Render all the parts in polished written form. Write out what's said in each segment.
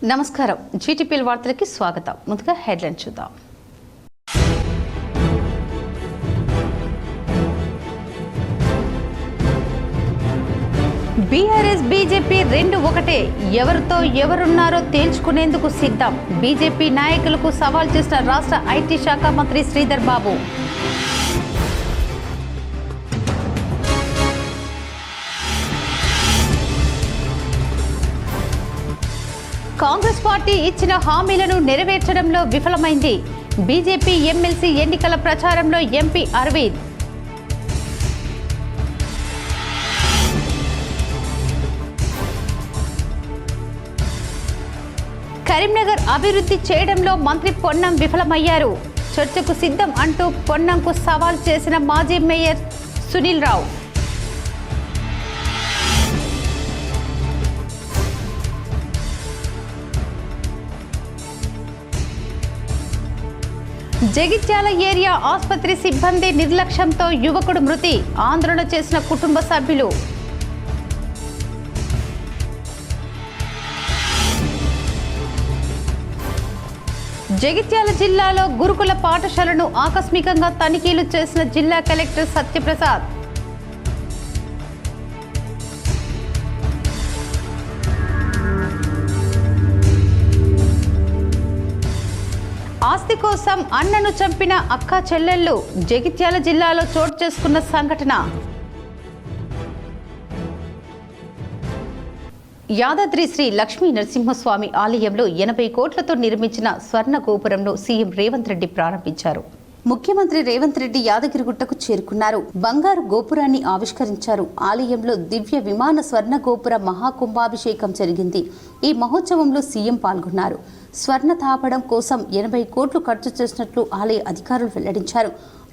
నమస్కారం జీటీపీఎల్ వార్తలకి స్వాగతం. ముందుగా హెడ్లైన్ చూద్దాం. బీఆర్ఎస్ బీజేపీ రెండు ఒకటే, ఎవరితో ఎవరున్నారో తేల్చుకునేందుకు సిద్ధం. బీజేపీ నాయకులకు సవాల్ చేసిన రాష్ట్ర ఐటీ శాఖ మంత్రి శ్రీధర్ బాబు. కాంగ్రెస్ పార్టీ ఇచ్చిన హామీలను నెరవేర్చడంలో విఫలమైంది. బీజేపీ ఎమ్మెల్సీ ఎన్నికల ప్రచారంలో ఎంపీ అరవింద్. కరీంనగర్ అభివృద్ధి చేయడంలో మంత్రి పొన్నం విఫలమయ్యారు. చర్చకు సిద్ధం అంటూ పొన్నంకు సవాల్ చేసిన మాజీ మేయర్ సునీల్ రావు. జగిత్యాల ఏరియా ఆసుపత్రి సిబ్బంది నిర్లక్ష్యంతో యువకుడు మృతి. ఆందోళన చేసిన కుటుంబ సభ్యులు. జగిత్యాల జిల్లాలో గురుకుల పాఠశాలను ఆకస్మికంగా తనిఖీలు చేసిన జిల్లా కలెక్టర్ సత్యప్రసాద్. ఆస్తి కోసం అన్నను చంపిన అక్క చెల్లెళ్ళు. జగిత్యాల జిల్లాలో చోటు చేసుకున్న సంఘటన. యాదాద్రి శ్రీ లక్ష్మీ నరసింహస్వామి ఆలయంలో 80 కోట్లతో నిర్మించిన స్వర్ణ గోపురంను సీఎం రేవంత్ రెడ్డి ప్రారంభించారు. ముఖ్యమంత్రి రేవంత్ రెడ్డి యాదగిరిగుట్టకు చేరుకున్నారు. బంగారు గోపురాన్ని ఆవిష్కరించారు. ఆలయంలో దివ్య విమాన స్వర్ణ గోపుర మహాకుంభాభిషేకం జరిగింది. ఈ మహోత్సవంలో సీఎం పాల్గొన్నారు. స్వర్ణ తాపడం కోసం 80 కోట్లు ఖర్చు చేసినట్లు ఆలయ అధికారులు వెల్లడించారు.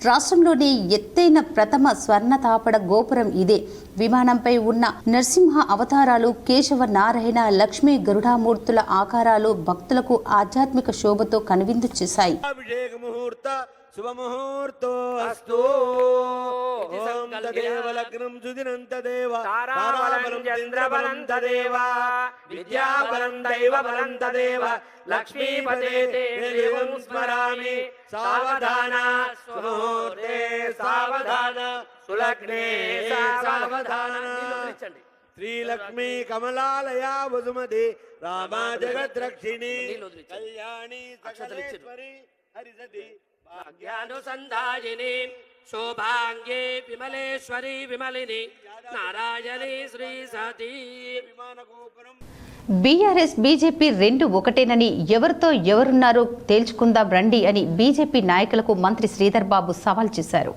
రాష్ట్రంలోనే ఎత్తైన ప్రథమ స్వర్ణ తాపడ గోపురం ఇదే. విమానంపై ఉన్న నరసింహ అవతారాలు, కేశవ నారాయణ, లక్ష్మీ గరుడామూర్తుల ఆకారాలు భక్తులకు ఆధ్యాత్మిక శోభతో కనువిందు చేశాయి. శుభముహూర్తో అస్తు. ఓం తదేవ లగ్నం సుదినంత దేవ తారాబలం చంద్రబలం తదేవ విద్యాబలం దైవబలం తదేవ లక్ష్మీపతే దేవం స్మరామి. సావధాన సుముహూర్తే సావధాన సులగ్నే సావధాన. శ్రీలక్ష్మీ కమలాలయా వసుమతి రామా జగద్రక్షిణి కళ్యాణి సకలేశ్వరి హరిసతి భాగ్యానుసంధాయిని శోభాంగే విమలేశ్వరి విమలిని నారాయణి శ్రీ సతీ. బీఆర్ఎస్ బీజేపీ రెండు ఒకటేనని, ఎవరితో ఎవరున్నారో తేల్చుకుందాం రండి అని బీజేపీ నాయకులకు మంత్రి శ్రీధర్ బాబు సవాల్ చేశారు.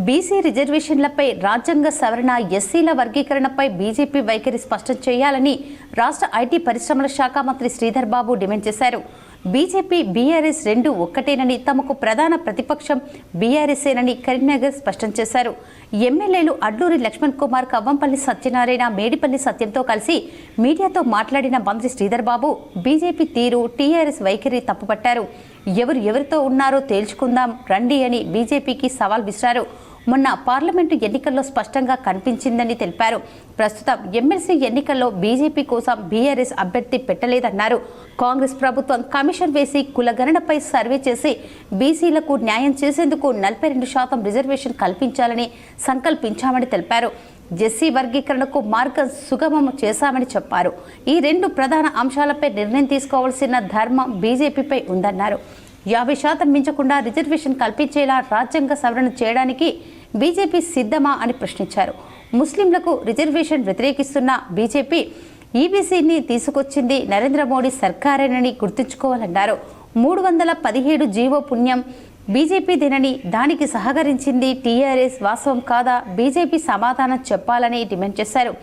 బీసీ రిజర్వేషన్లపై, రాజ్యాంగ సవరణ, ఎస్సీల వర్గీకరణపై బీజేపీ వైఖరి స్పష్టం చేయాలని రాష్ట్ర ఐటీ పరిశ్రమల శాఖ మంత్రి శ్రీధర్ బాబు డిమాండ్ చేశారు. బీజేపీ బీఆర్ఎస్ రెండు ఒక్కటేనని, తమకు ప్రధాన ప్రతిపక్షం బీఆర్ఎస్ఏనని కరీంనగర్ స్పష్టం చేశారు. ఎమ్మెల్యేలు అడ్లూరి లక్ష్మణ్ కుమార్, కవ్వంపల్లి సత్యనారాయణ, మేడిపల్లి సత్యంతో కలిసి మీడియాతో మాట్లాడిన మంత్రి శ్రీధర్ బాబు బీజేపీ తీరు, టీఆర్ఎస్ వైఖరి తప్పుపట్టారు. ఎవరితో ఉన్నారో తేల్చుకుందాం రండి అని బీజేపీకి సవాల్ విసిరారు. మొన్న పార్లమెంటు ఎన్నికల్లో స్పష్టంగా కనిపించిందని తెలిపారు. ప్రస్తుతం ఎమ్మెల్సీ ఎన్నికల్లో బీజేపీ కోసం బీఆర్ఎస్ అభ్యర్థి పెట్టలేదన్నారు. కాంగ్రెస్ ప్రభుత్వం కమిషన్ వేసి కులగణనపై సర్వే చేసి బీసీలకు న్యాయం చేసేందుకు 42% రిజర్వేషన్ కల్పించాలని సంకల్పించామని తెలిపారు. ఎస్సీ వర్గీకరణకు మార్గం సుగమం చేశామని చెప్పారు. ఈ రెండు ప్రధాన అంశాలపై నిర్ణయం తీసుకోవాల్సిన ధర్మం బీజేపీపై ఉందన్నారు. 50% మించకుండా రిజర్వేషన్ కల్పించేలా రాజ్యాంగ సవరణ చేయడానికి బీజేపీ సిద్ధమా అని ప్రశ్నించారు. ముస్లింలకు రిజర్వేషన్ వ్యతిరేకిస్తున్న బీజేపీ ఈబీసీని తీసుకొచ్చింది నరేంద్ర మోడీ సర్కారేనని గుర్తుంచుకోవాలన్నారు. 317 జీవో పుణ్యం బీజేపీదేనని, దానికి సహకరించింది టీఆర్ఎస్, వాస్తవం కాదా? బీజేపీ సమాధానం చెప్పాలని డిమాండ్ చేశారు.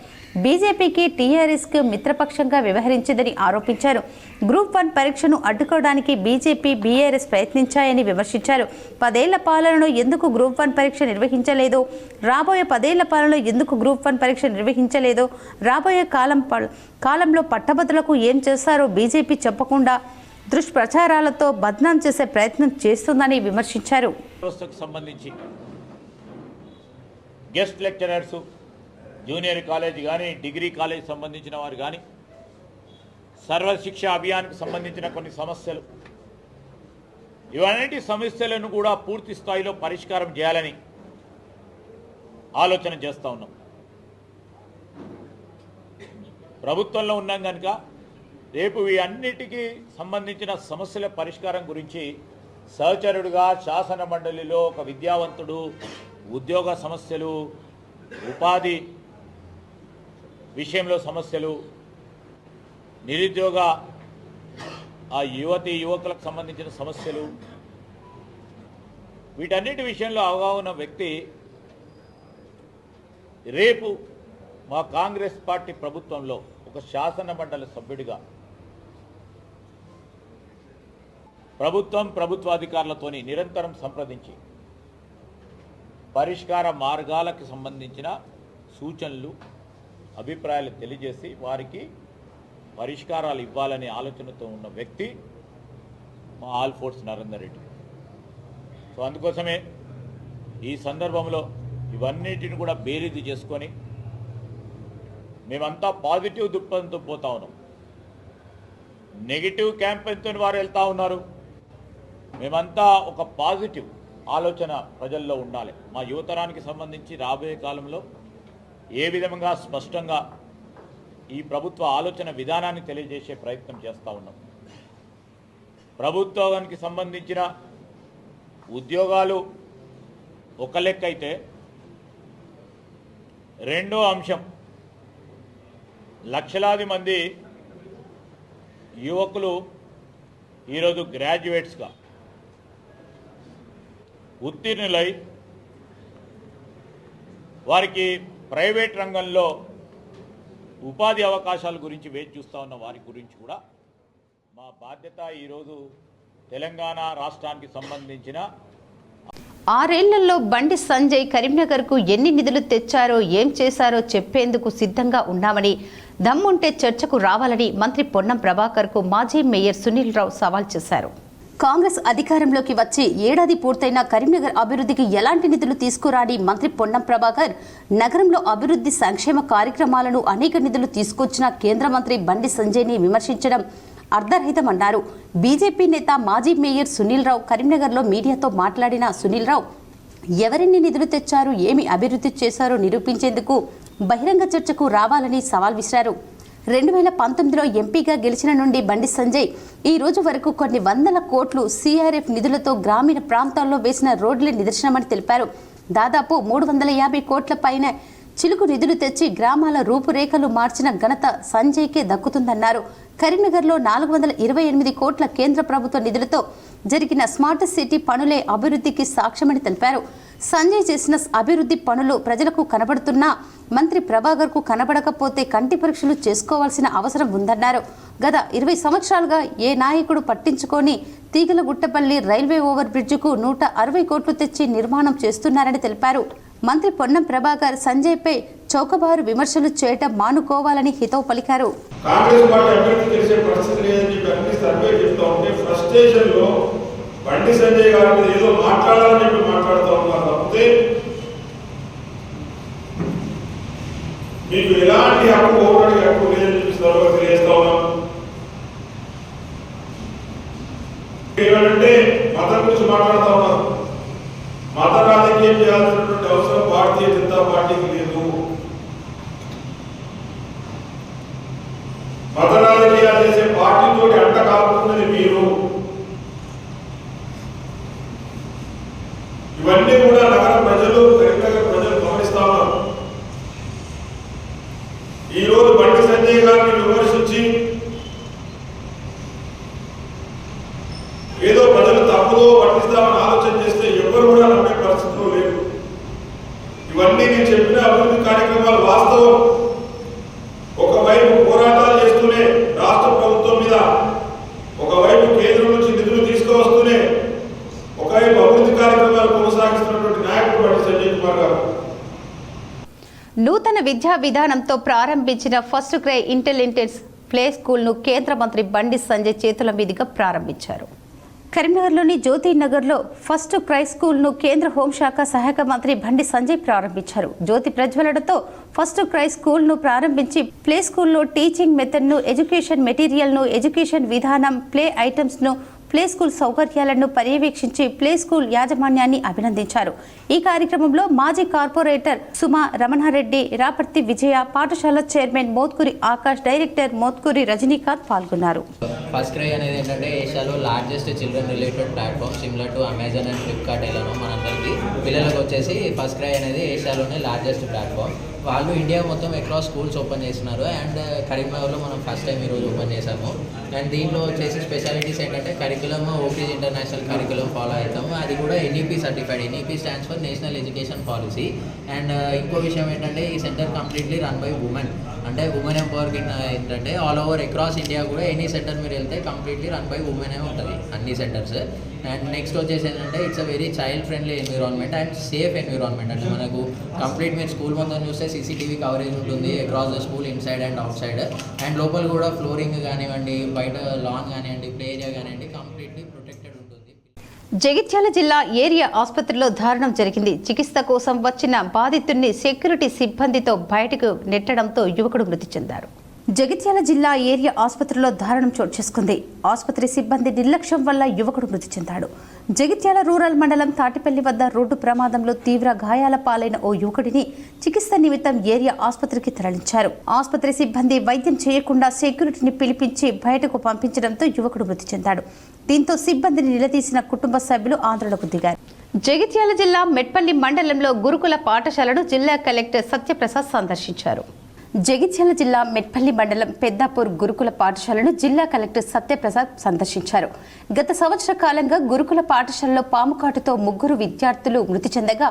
బీజేపీకి టీఆర్ఎస్కు మిత్రపక్షంగా వ్యవహరించిందని ఆరోపించారు. గ్రూప్ 1 పరీక్షను అడ్డుకోవడానికి బీజేపీ, బీఆర్ఎస్ ప్రయత్నించాయని విమర్శించారు. 10 ఏళ్ల పాలనలో ఎందుకు గ్రూప్ 1 పరీక్ష నిర్వహించలేదో, రాబోయే 10 ఏళ్ల పాలనలో ఎందుకు గ్రూప్ 1 పరీక్ష నిర్వహించలేదో, రాబోయే కాలంలో పట్టభద్రులకు ఏం చేస్తారో బీజేపీ చెప్పకుండా దుష్ప్రచారాలతో బద్నాం చేసే ప్రయత్నం చేస్తుందని విమర్శించారు. సంబంధించి గెస్ట్ లెక్చరర్స్, జూనియర్ కాలేజ్ కానీ, డిగ్రీ కాలేజ్ సంబంధించిన వారు కానీ సర్వశిక్ష అభియాన్కి సంబంధించిన కొన్ని సమస్యలు, ఇవన్నీ సమస్యలను కూడా పూర్తి స్థాయిలో పరిష్కారం చేయాలని ఆలోచన చేస్తూ ఉన్నాం. ప్రభుత్వంలో ఉన్నాం కనుక రేపు ఈ అన్నిటికీ సంబంధించిన సమస్యల పరిష్కారం గురించి సహచరుడుగా శాసన మండలిలో ఒక విద్యావంతుడు, ఉద్యోగ సమస్యలు, ఉపాధి విషయంలో సమస్యలు, నిరుద్యోగ ఆ యువకులకు సంబంధించిన సమస్యలు, వీటన్నిటి విషయంలో అవగాహన వ్యక్తి రేపు మా కాంగ్రెస్ పార్టీ ప్రభుత్వంలో ఒక శాసన మండలి సభ్యుడిగా ప్రభుత్వాధికారులతోని నిరంతరం సంప్రదించి పరిష్కార మార్గాలకు సంబంధించిన సూచనలు, అభిప్రాయాలు తెలియజేసి వారికి పరిష్కారాలు ఇవ్వాలనే ఆలోచనతో ఉన్న వ్యక్తి మా all force Narender Reddy. So అందుకోసమే ఈ సందర్భంలో ఇవన్నిటిని కూడా బేరీజు చేసుకొని మేమంతా పాజిటివ్ దృక్పథంతో పోతా ఉన్నాం. నెగిటివ్ క్యాంపెయిన్తో వారు వెళ్తూ ఉన్నారు. మేమంతా ఒక పాజిటివ్ ఆలోచన ప్రజల్లో ఉండాలి. మా యువతరానికి సంబంధించి రాబోయే కాలంలో ఏ విధంగా స్పష్టంగా ఈ ప్రభుత్వ ఆలోచన విధానాన్ని తెలియజేసే ప్రయత్నం చేస్తూ ఉన్నాం. ప్రభుత్వానికి సంబంధించిన ఉద్యోగాలు ఒక లెక్క అయితే, రెండో అంశం లక్షలాది మంది యువకులు ఈరోజు గ్రాడ్యుయేట్స్గా ఉత్తీర్ణులై వారికి ప్రైవేట్ రంగంలో ఉపాధి అవకాశాల గురించి వేచి చూస్తూ ఉన్న వారి గురించి కూడా మా బాధ్యత. ఈరోజు తెలంగాణ రాష్ట్రానికి సంబంధించిన 6 ఏళ్లలో బండి సంజయ్ కరీంనగర్కు ఎన్ని నిధులు తెచ్చారో, ఏం చేశారో చెప్పేందుకు సిద్ధంగా ఉన్నామని, దమ్ముంటే చర్చకు రావాలని మంత్రి పొన్నం ప్రభాకర్కు మాజీ మేయర్ సునీల్ రావు సవాల్ చేశారు. కాంగ్రెస్ అధికారంలోకి వచ్చి ఏడాది పూర్తయిన కరీంనగర్ అభివృద్ధికి ఎలాంటి నిధులు తీసుకురాని మంత్రి పొన్నం ప్రభాకర్ నగరంలో అభివృద్ధి సంక్షేమ కార్యక్రమాలను అనేక నిధులు తీసుకొచ్చిన కేంద్ర మంత్రి బండి సంజయ్ని విమర్శించడం అర్ధరహితమన్నారు. బీజేపీ నేత మాజీ మేయర్ సునీల్ రావు కరీంనగర్లో మీడియాతో మాట్లాడిన సునీల్ రావు ఎవరెన్ని నిధులు తెచ్చారు, ఏమి అభివృద్ధి చేశారో నిరూపించేందుకు బహిరంగ చర్చకు రావాలని సవాల్ విసిరారు. 2019లో ఎంపీగా గెలిచిన నుండి బండి సంజయ్ ఈ రోజు వరకు కొన్ని వందల కోట్లు సిఆర్ఎఫ్ నిధులతో గ్రామీణ ప్రాంతాల్లో వేసిన రోడ్లే నిదర్శనమని తెలిపారు. దాదాపు 350 కోట్ల పైన చిలుకు నిధులు తెచ్చి గ్రామాల రూపురేఖలు మార్చిన ఘనత సంజయ్కే దక్కుతుందన్నారు. కరీంనగర్లో 428 కోట్ల కేంద్ర ప్రభుత్వ నిధులతో జరిగిన స్మార్ట్ సిటీ పనులే అభివృద్ధికి సాక్ష్యమని తెలిపారు. సంజయ్ చేసిన అభివృద్ధి పనులు ప్రజలకు కనబడుతున్నా మంత్రి ప్రభాకర్కు కనబడకపోతే కంటి పరీక్షలు చేసుకోవాల్సిన అవసరం ఉందన్నారు. గత 20 సంవత్సరాలుగా ఏ నాయకుడు పట్టించుకొని తీగలగుట్టపల్లి రైల్వే ఓవర్ బ్రిడ్జికు 160 కోట్లు తెచ్చి నిర్మాణం చేస్తున్నారని తెలిపారు. మంత్రి పొన్నం ప్రభాకర్ సంజయ్పై చౌకబారు విమర్శలు చేయటం మానుకోవాలని హితవు పలికారు. కాంగ్రెస్ పార్టీ అభ్యర్థి చేసే పరిస్థితి లేదని చెప్పి అన్ని సర్వే చెప్తా ఉంటే ఫ్రస్ట్రేషన్ లో బండి సంజయ్ గారి మీద ఏదో మాట్లాడాలని చెప్పి మాట్లాడుతూ ఉన్నారు తప్పితే మీకు ఎలాంటి హక్కు ఓటడి హక్కు లేదని చెప్పి సర్వే తెలియజేస్తా ఉన్నాం. ఏమంటే మతం గురించి మాట్లాడుతూ ఉన్నారు. మత రాజకీయం చేయాల్సినటువంటి అవసరం భారతీయ జనతా పార్టీకి లేదు. మత రాజకీయాలు చేసే పార్టీతో అంట కాపుతున్నది మీరు. ఇవన్నీ కూడా నగర ప్రజలు, కరీంనగర్ ప్రజలు గమనిస్తా ఉన్నారు. ఈ రోజు బండి సంజయ్ గారిని విమర్శించి ఏదో ప్రజలు తప్పుదో పట్టిస్తామని ఆలోచన చేస్తే ఎవరు కూడా నమ్మే పరిస్థితులు లేవు. ఇవన్నీ నేను చెప్పిన అభివృద్ధి కార్యక్రమాలు వాస్తవం. ఒకవైపు పోరాటాలు చేస్తూనే రాష్ట్ర ప్రభుత్వం మీద, ఒకవైపు కేంద్రం నుంచి నిధులు తీసుకువస్తూనే ఒకవైపు అభివృద్ధి కార్యక్రమాలు కొనసాగిస్తున్నటువంటి నాయకుడు బండి సంజయ్ కుమార్ గారు. నూతన విద్యా విధానంతో ప్రారంభించిన ఫస్ట్ గ్రేడ్ ఇంటెలిజెన్స్ ప్లే స్కూల్ను కేంద్ర మంత్రి బండి సంజయ్ చేతుల మీదుగా ప్రారంభించారు. కరీంనగర్లోని జ్యోతి నగర్లో ఫస్ట్ క్రై స్కూల్ను కేంద్ర హోంశాఖ సహాయక మంత్రి బండి సంజయ్ ప్రారంభించారు. జ్యోతి ప్రజ్వలనతో ఫస్ట్ క్రై స్కూల్ను ప్రారంభించి ప్లే స్కూల్లో టీచింగ్ మెథడ్ను, ఎడ్యుకేషన్ మెటీరియల్ను, ఎడ్యుకేషన్ విధానం, ప్లే ఐటమ్స్ను, ప్లే స్కూల్ సౌకర్యాలను పర్యవేక్షించి ప్లే స్కూల్ యాజమాన్యాన్ని అభినందించారు. ఈ కార్యక్రమంలో మాజీ కార్పొరేటర్ సుమా రమణారెడ్డి, రాపర్తి విజయ, పాఠశాల చైర్మన్ మోత్కూరి ఆకాష్, డైరెక్టర్ మోత్కూరి రజనీకాంత్ పాల్గొన్నారు. ఫస్ట్ క్రై అనేది ఏంటంటే ఏషియాలో largest children related platform, similar to Amazon and Flipkart ఎలానో మనందరికీ పిల్లలకు వచ్చేసి ఫస్ట్ క్రై అనేది ఏషియాలోనే లార్జెస్ట్ ప్లాట్ఫామ్. వాళ్ళు ఇండియా మొత్తం అక్రాస్ స్కూల్స్ ఓపెన్ చేస్తున్నారు. అండ్ కరీంనగర్లో మనం ఫస్ట్ టైం ఈరోజు ఓపెన్ చేసాము. అండ్ దీంట్లో వచ్చేసి స్పెషాలిటీస్ ఏంటంటే కరికులం ఓపీజ్ ఇంటర్నేషనల్ కరికులం ఫాలో అవుతాము. అది కూడా NEP certified. NEP stands for national education policy. And ఇంకో విషయం ఏంటంటే ఈ centre completely run by women. అంటే ఉమెన్ ఎంపవర్మెంట్ ఏంటంటే ఆల్ ఓవర్ అక్రాస్ ఇండియా కూడా ఎనీ సెంటర్ మీరు వెళ్తే కంప్లీట్లీ రన్ బై ఉమెనే ఉంటుంది అన్ని సెంటర్స్. అండ్ నెక్స్ట్ వచ్చేసి ఏంటంటే it's a very child friendly environment and safe environment. అంటే మనకు కంప్లీట్ మీరు స్కూల్ మొత్తం చూస్తే సీసీటీవీ కవరేజ్ ఉంటుంది across the school inside and out side. And లోపల కూడా ఫ్లోరింగ్ కానివ్వండి, బయట లాన్ కానివ్వండి, ప్లే ఏరియా కానివ్వండి కంప్లీట్లీ ప్రొటెక్టెడ్ ఉంటుంది. జగిత్యాల జిల్లా ఏరియా ఆసుపత్రిలో దారుణం జరిగింది. చికిత్స కోసం వచ్చిన బాధితుడిని సెక్యూరిటీ సిబ్బందితో బయటకు నెట్టడంతో యువకుడు మృతి చెందారు. జగిత్యాల జిల్లా ఏరియా ఆసుపత్రిలో దారుణం చోటు చేసుకుంది. ఆసుపత్రి సిబ్బంది నిర్లక్ష్యం వల్ల యువకుడు మృతి చెందాడు. జగిత్యాల రూరల్ మండలం తాటిపల్లి వద్ద రోడ్డు ప్రమాదంలో తీవ్ర గాయాల పాలైన ఓ యువకుడిని చికిత్స నిమిత్తం ఏరియా ఆసుపత్రికి తరలించారు. ఆసుపత్రి సిబ్బంది వైద్యం చేయకుండా సెక్యూరిటీని పిలిపించి బయటకు పంపించడంతో యువకుడు మృతి చెందాడు. దీంతో సిబ్బందిని నిలదీసిన కుటుంబ సభ్యులు ఆందోళనకు దిగారు. జగిత్యాల జిల్లా మెట్పల్లి మండలంలో గురుకుల పాఠశాలను జిల్లా కలెక్టర్ సత్యప్రసాద్ సందర్శించారు. జగిత్యాల జిల్లా మెట్పల్లి మండలం పెద్దాపూర్ గురుకుల పాఠశాలను జిల్లా కలెక్టర్ సత్యప్రసాద్ సందర్శించారు. గత సంవత్సర కాలంగా గురుకుల పాఠశాలలో పాము కాటుతో 3 విద్యార్థులు మృతి చెందగా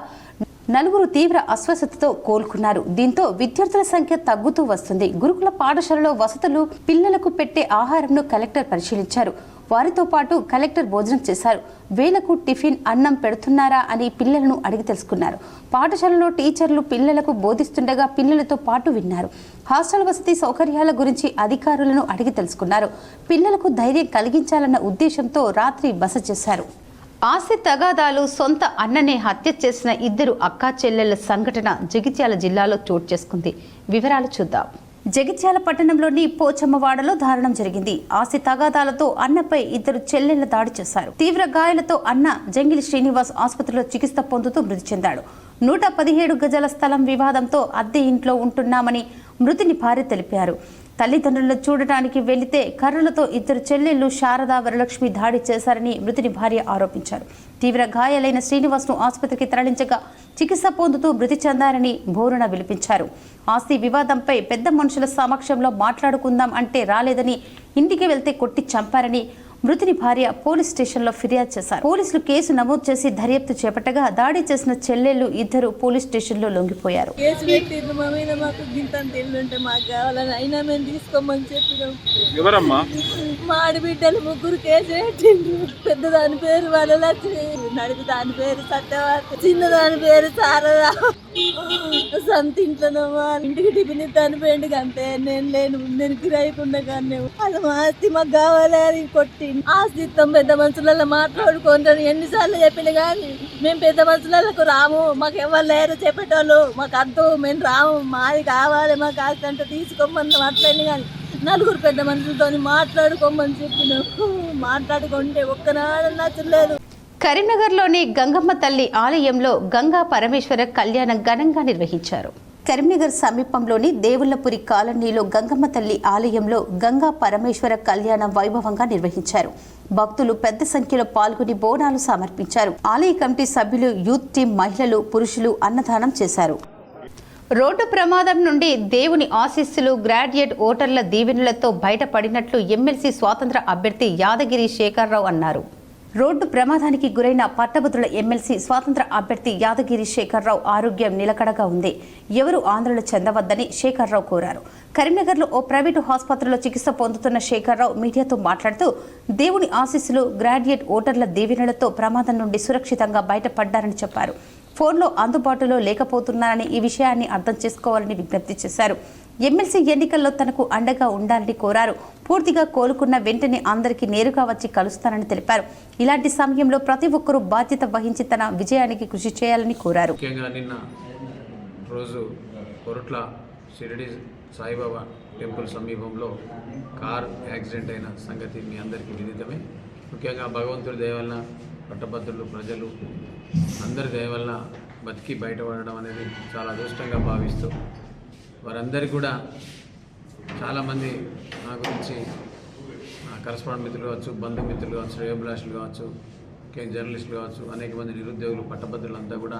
4 తీవ్ర అస్వస్థతతో కోలుకున్నారు. దీంతో విద్యార్థుల సంఖ్య తగ్గుతూ వస్తుంది. గురుకుల పాఠశాలలో వసతులు, పిల్లలకు పెట్టే ఆహారంను కలెక్టర్ పరిశీలించారు. వారితో పాటు కలెక్టర్ భోజనం చేశారు. వేలకు టిఫిన్, అన్నం పెడుతున్నారా అని పిల్లలను అడిగి తెలుసుకున్నారు. పాఠశాలలో టీచర్లు పిల్లలకు బోధిస్తుండగా పిల్లలతో పాటు విన్నారు. హాస్టల్ వసతి సౌకర్యాల గురించి అధికారులను అడిగి తెలుసుకున్నారు. పిల్లలకు ధైర్యం కలిగించాలన్న ఉద్దేశంతో రాత్రి బస చేశారు. ఆస్తి తగాదాలు, సొంత అన్ననే హత్య చేసిన 2 అక్కా చెల్లెళ్ల సంఘటన జగిత్యాల జిల్లాలో చోటు చేసుకుంది. వివరాలు చూద్దాం. జగిత్యాల పట్టణంలోని పోచమ్మవాడలో దారుణం జరిగింది. ఆస్తి తగాదాలతో అన్నపై 2 చెల్లెళ్ల దాడి చేశారు. తీవ్ర గాయాలతో అన్న జంగిలి శ్రీనివాస్ ఆసుపత్రిలో చికిత్స పొందుతూ మృతి చెందాడు. 117 గజాల స్థలం వివాదంతో అద్దె ఇంట్లో ఉంటున్నామని మృతిని భార్య తెలిపారు. తల్లిదండ్రులను చూడటానికి వెళితే కర్రలతో 2 చెల్లెళ్లు శారద, వరలక్ష్మి దాడి చేశారని మృతిని భార్య ఆరోపించారు. తీవ్ర గాయాలైన శ్రీనివాస్ను ఆసుపత్రికి తరలించగా చికిత్స పొందుతూ మృతి చెందారని బోరున విలిపించారు. ఆస్తి వివాదంపై పెద్ద మనుషుల సమక్షంలో మాట్లాడుకుందాం అంటే రాలేదని, ఇంటికి వెళ్తే కొట్టి చంపారని మృతిని భార్య పోలీస్ స్టేషన్లో ఫిర్యాదు చేశారు. పోలీసులు కేసు నమోదు చేసి దర్యాప్తు చేపట్టగా దాడి చేసిన చెల్లెళ్లు 2 పోలీస్ స్టేషన్లో లొంగిపోయారు. కేసు పెట్టిండ్రు మా మీద, మాకు గింతంత ఇల్లు ఉంటే మాకు కావాలని అయినా మేము తీసుకోమని చెప్పినాం. ఎవరమ్మా? మా ఆడబిడ్డలు 3 కేసు పెట్టిండ్రు. పెద్ద దాని పేరు వరలక్ష్మి, నడిపి దాని పేరు సత్యవతి, చిన్న దాని పేరు శారదా. సొంత ఇంట్లో ఇంటికి టిఫిన్ ఇస్తాను పోయిండు అంతే. నేను లేను, నేను కిరాయికుండా కానీ అది మా ఆస్తి మాకు కావాలి అని కొట్టి ఆస్తి ఇస్తాం. పెద్ద మనుషులలో మాట్లాడుకుంటాను ఎన్నిసార్లు చెప్పిన కానీ మేము పెద్ద మనుషులకు రాము, మాకు ఎవరు లేరు చెప్పేటోళ్ళు, మాకు అర్థం, మేము రాము, మాది కావాలి, మాకు ఆస్తి అంటే తీసుకోమన్నాం. అట్లని కానీ 4 పెద్ద మనుషులతో మాట్లాడుకోమని చెప్పిన, మాట్లాడుకుంటే ఒక్కనాడు నచ్చలేదు. కరీంనగర్లోని గంగమ్మ తల్లి ఆలయంలో గంగా పరమేశ్వర కళ్యాణం ఘనంగా నిర్వహించారు. కరీంనగర్ సమీపంలోని దేవుళ్లపురి కాలనీలో గంగమ్మ తల్లి ఆలయంలో గంగా పరమేశ్వర కళ్యాణం వైభవంగా నిర్వహించారు. భక్తులు పెద్ద సంఖ్యలో పాల్గొని బోనాలు సమర్పించారు. ఆలయ కమిటీ సభ్యులు, యూత్ టీం, మహిళలు, పురుషులు అన్నదానం చేశారు. రోడ్డు ప్రమాదం నుండి దేవుని ఆశీస్సులు, గ్రాడ్యుయేట్ ఓటర్ల దీవెనలతో బయటపడినట్లు ఎమ్మెల్సీ స్వాతంత్ర అభ్యర్థి యాదగిరి శేఖర్రావు అన్నారు. రోడ్డు ప్రమాదానికి గురైన పట్టభద్రుల ఎమ్మెల్సీ స్వాతంత్ర అభ్యర్థి యాదగిరి శేఖర్రావు ఆరోగ్యం నిలకడగా ఉంది. ఎవరూ ఆందోళన చెందవద్దని శేఖర్రావు కోరారు. కరీంనగర్లో ఓ ప్రైవేటు ఆసుపత్రిలో చికిత్స పొందుతున్న శేఖర్రావు మీడియాతో మాట్లాడుతూ దేవుని ఆశీస్సులు, గ్రాడ్యుయేట్ ఓటర్ల దీవెనలతో ప్రమాదం నుండి సురక్షితంగా బయటపడ్డారని చెప్పారు. ఫోన్లో అందుబాటులో లేకపోతున్నారని, ఈ విషయాన్ని అర్థం చేసుకోవాలని విజ్ఞప్తి చేశారు. ఎమ్మెల్సీ ఎన్నికల్లో తనకు అండగా ఉండాలని కోరారు. పూర్తిగా కోలుకున్న వెంటనే అందరికీ నేరుగా వచ్చి కలుస్తానని తెలిపారు. ఇలాంటి సమయంలో ప్రతి ఒక్కరూ బాధ్యత వహించి తన విజయానికి కృషి చేయాలని కోరారు. ముఖ్యంగా నిన్న రోజు కొరుట్ల షిరిడి సాయిబాబా టెంపుల్ సమీపంలో కార్ యాక్సిడెంట్ అయిన సంగతి మీ అందరికీ విదితమే. ముఖ్యంగా భగవంతుడి దయ వలన పట్టభద్రులు ప్రజలు అందరి దయ వలన బతికి బయటపడడం అనేది చాలా అదృష్టంగా భావిస్తూ వారందరికీ కూడా చాలామంది నా గురించి నా కరస్పాండెంట్ మిత్రులు కావచ్చు, బంధుమిత్రులు కావచ్చు, శ్రేయోభిలాషులు కావచ్చు, ముఖ్యంగా జర్నలిస్టులు కావచ్చు, అనేక మంది నిరుద్యోగులు పట్టభద్రులంతా కూడా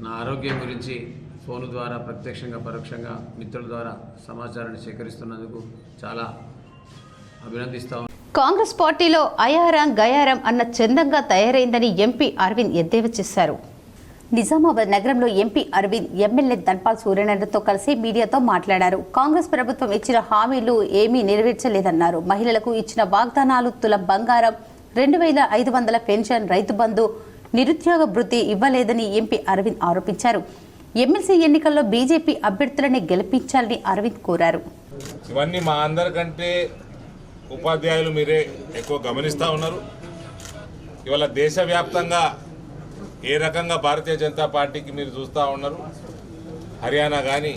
నా ఆరోగ్యం గురించి ఫోన్ ద్వారా ప్రత్యక్షంగా పరోక్షంగా మిత్రుల ద్వారా సమాచారాన్ని సేకరిస్తున్నందుకు చాలా అభినందిస్తాను. కాంగ్రెస్ పార్టీలో అయారం గయారం అన్న చందంగా తయారైందని ఎంపీ అరవింద్ ఎద్దేవా చేశారు. నిజామాబాద్ నగరంలో ఎంపీ అరవింద్ ఎమ్మెల్యే ధన్పాల్ సూర్యనారాయణతో కలిసి మీడియాతో మాట్లాడారు. కాంగ్రెస్ ప్రభుత్వం ఇచ్చిన హామీలు ఏమీ నెరవేర్చలేదన్నారు. మహిళలకు ఇచ్చిన వాగ్దానాలు తులం బంగారం, 2500 పెన్షన్, రైతు బంధు, నిరుద్యోగ భృతి ఇవ్వలేదని ఎంపీ అరవింద్ ఆరోపించారు. ఎమ్మెల్సీ ఎన్నికల్లో బీజేపీ అభ్యర్థులని గెలిపించాలని అరవింద్ కోరారు. ఇవన్నీ మా అందరికంటే ఉపాధ్యాయులు మీరే ఎక్కువ గమనిస్తూ ఉన్నారు. ఇవాళ దేశవ్యాప్తంగా ఏ రకంగా భారతీయ జనతా పార్టీకి మీరు చూస్తూ ఉన్నారు. హర్యానా కానీ,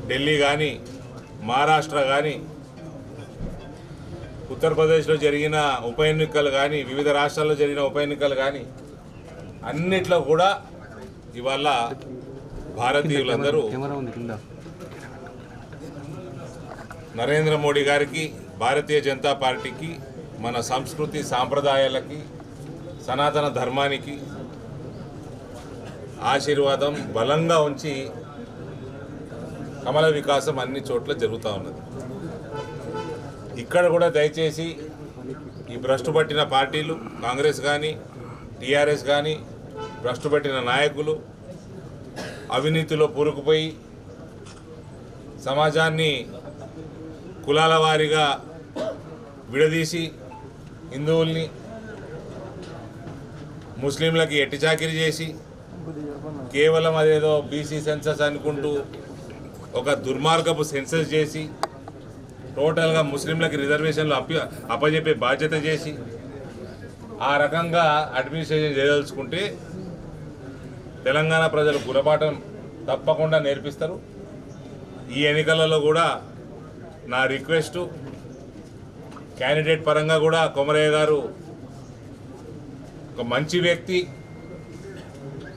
ఢిల్లీ కానీ, మహారాష్ట్ర కానీ, ఉత్తరప్రదేశ్లో జరిగిన ఉప ఎన్నికలు కానీ, వివిధ రాష్ట్రాల్లో జరిగిన ఉప ఎన్నికలు కానీ అన్నిట్లో కూడా ఇవాళ భారతీయులందరూ నరేంద్ర మోడీ గారికి, భారతీయ జనతా పార్టీకి, మన సంస్కృతి సాంప్రదాయాలకి, సనాతన ధర్మానికి ఆశీర్వాదం బలంగా ఉంచి కమల వికాసం అన్ని చోట్ల జరుగుతూ ఉన్నది. ఇక్కడ కూడా దయచేసి ఈ భ్రష్టు పట్టిన పార్టీలు కాంగ్రెస్ కానీ, టీఆర్ఎస్ కానీ, భ్రష్టు పట్టిన నాయకులు అవినీతిలో పూరుకుపోయి సమాజాన్ని కులాల వారీగా విడదీసి హిందువుల్ని ముస్లింలకి ఎట్టిచాకిరి చేసి కేవలం అదేదో బీసీ సెన్సస్ అనుకుంటూ ఒక దుర్మార్గపు సెన్సస్ చేసి టోటల్గా ముస్లింలకి రిజర్వేషన్లు అప్పజెప్పే బాధ్యత చేసి ఆ రకంగా అడ్మినిస్ట్రేషన్ చేయదలుచుకుంటే తెలంగాణ ప్రజలు గుణపాఠం తప్పకుండా నేర్పిస్తారు. ఈ ఎన్నికలలో కూడా నా రిక్వెస్టు క్యాండిడేట్ పరంగా కూడా కొమరయ్య గారు ఒక మంచి వ్యక్తి,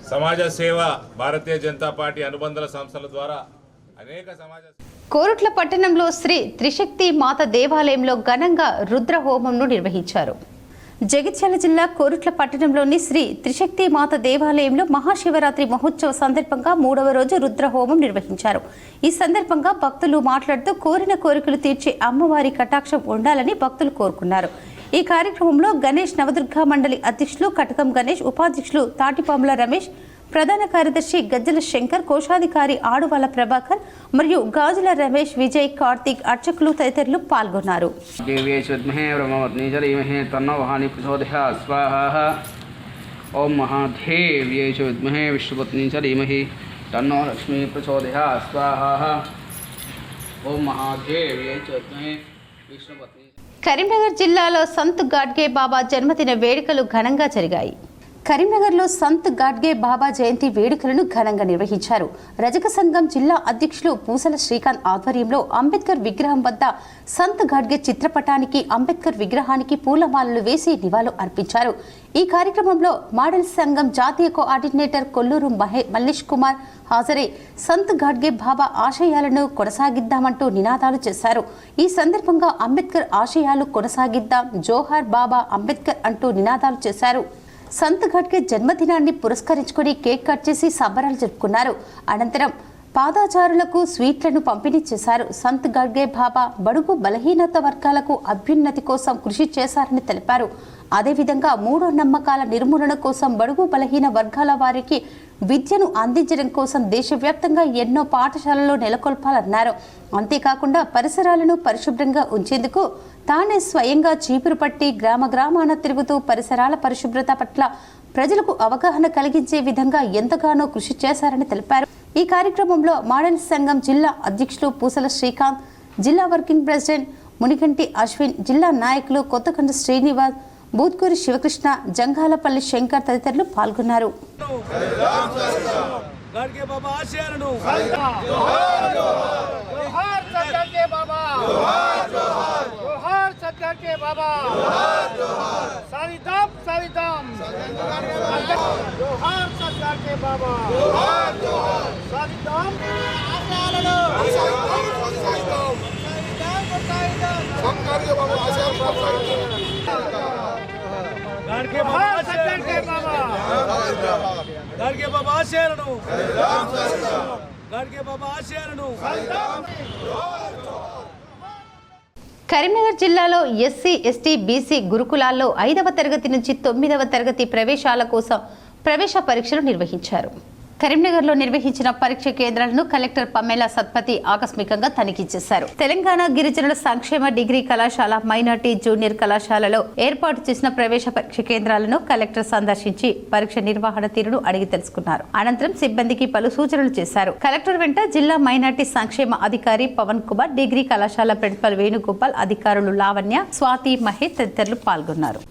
సమాజ సేవ భారతీయ జనతా పార్టీ అనుబంధ సంస్థల ద్వారా అనేక సమాజ కోరుట్ల పట్టణంలో శ్రీ త్రిశక్తి మాత దేవాలయంలో ఘనంగా రుద్ర హోమంను నిర్వహించారు. జగిత్యాల జిల్లా కోరుట్ల పట్టణంలోని శ్రీ త్రిశక్తి మాత దేవాలయంలో మహాశివరాత్రి మహోత్సవ సందర్భంగా 3వ రోజు రుద్ర హోమం నిర్వహించారు. ఈ సందర్భంగా భక్తులు మాట్లాడుతూ కోరిన కోరికలు తీర్చే అమ్మవారి కటాక్షం ఉండాలని భక్తులు కోరుకున్నారు. ఈ కార్యక్రమంలో గణేష్ నవదుర్గా మండలి అధ్యక్షులు కటకం గణేష్, ఉపాధ్యక్షులు తాటిపాముల రమేష్, ప్రధాన కార్యదర్శి గజ్జల శంకర్, కోశాధికారి ఆడువాల ప్రభాకర్ మరియు గాజుల రమేష్, విజయ్, కార్తీక్, అర్చకులు తదితరులు పాల్గొన్నారు. ఓం మహాదేవ్యై చ విద్మహే విష్ణుపత్ని చ ధీమహి తన్నో లక్ష్మీ ప్రచోదయాత్ స్వాహా. ఓం మహాదేవ్యై చ విద్మహే విష్ణుపత్ని. కరీంనగర్ జిల్లాలో సంత్ గాడ్గే బాబా జన్మదిన వేడుకలు ఘనంగా జరిగాయి. కరీంనగర్లో సంత్ గాడ్గే బాబా జయంతి వేడుకలను ఘనంగా నిర్వహించారు. రజక సంఘం జిల్లా అధ్యక్షులు పూసల శ్రీకాంత్ ఆధ్వర్యంలో అంబేద్కర్ విగ్రహం వద్ద సంత్ గాడ్గే చిత్రపటానికి, అంబేద్కర్ విగ్రహానికి పూలమాలలు వేసి నివాళులు అర్పించారు. ఈ కార్యక్రమంలో మోడల్ సంఘం జాతీయ కోఆర్డినేటర్ కొల్లూరు మల్లేష్ కుమార్ హాజరై సంత్ గాడ్గే బాబా ఆశయాలను కొనసాగిద్దామంటూ నినాదాలు చేశారు. ఈ సందర్భంగా అంబేద్కర్ ఆశయాలు కొనసాగిద్దాం, జోహార్ బాబా అంబేద్కర్ అంటూ నినాదాలు చేశారు. సంత్ గాడ్గే జన్మదినాన్ని పురస్కరించుకుని కేక్ కట్ చేసి సంబరాలు జరుపుకున్నారు. అనంతరం పాదాచారులకు స్వీట్లను పంపిణీ చేశారు. సంత్ గాడ్గే బాబా బడుగు బలహీనత వర్గాలకు అభ్యున్నతి కోసం కృషి చేశారని తెలిపారు. అదేవిధంగా మూఢ నమ్మకాల నిర్మూలన కోసం బడుగు బలహీన వర్గాల వారికి విద్యను అందించడం కోసం దేశవ్యాప్తంగా ఎన్నో పాఠశాలలు నెలకొల్పాలన్నారు. అంతేకాకుండా పరిసరాలను పరిశుభ్రంగా ఉంచేందుకు తానే స్వయంగా చీపురు పట్టి గ్రామాన తిరుగుతూ పరిసరాల పరిశుభ్రత పట్ల ప్రజలకు అవగాహన కలిగించే విధంగా ఎంతగానో కృషి చేశారని తెలిపారు. ఈ కార్యక్రమంలో మోడల్ సంఘం జిల్లా అధ్యక్షులు పూసల శ్రీకాంత్, జిల్లా వర్కింగ్ ప్రెసిడెంట్ మునిగంటి అశ్విన్, జిల్లా నాయకులు కొత్తకండ శ్రీనివాస్, బూత్కూరి శివకృష్ణ, జంగాలపల్లి శంకర్ తదితరులు పాల్గొన్నారు. కరీంనగర్ జిల్లాలో ఎస్సీ, ఎస్టీ, బీసీ గురుకులాల్లో 5వ తరగతి నుంచి 9వ తరగతి ప్రవేశాల కోసం ప్రవేశ పరీక్షలు నిర్వహించారు. కరీంనగర్లో నిర్వహించిన పరీక్ష కేంద్రాలను కలెక్టర్ పమేలా సత్పతి ఆకస్మికంగా తనిఖీ చేశారు. తెలంగాణ గిరిజనుల సంక్షేమ డిగ్రీ కళాశాల, మైనార్టీ జూనియర్ కళాశాలలో ఏర్పాటు చేసిన ప్రవేశ పరీక్ష కేంద్రాలను కలెక్టర్ సందర్శించి పరీక్ష నిర్వహణ తీరును అడిగి తెలుసుకున్నారు. అనంతరం సిబ్బందికి పలు సూచనలు చేశారు. కలెక్టర్ వెంట జిల్లా మైనార్టీ సంక్షేమ అధికారి పవన్ కుమార్, డిగ్రీ కళాశాల ప్రిన్సిపల్ వేణుగోపాల్, అధికారులు లావణ్య, స్వాతి, మహేష్ తదితరులు పాల్గొన్నారు.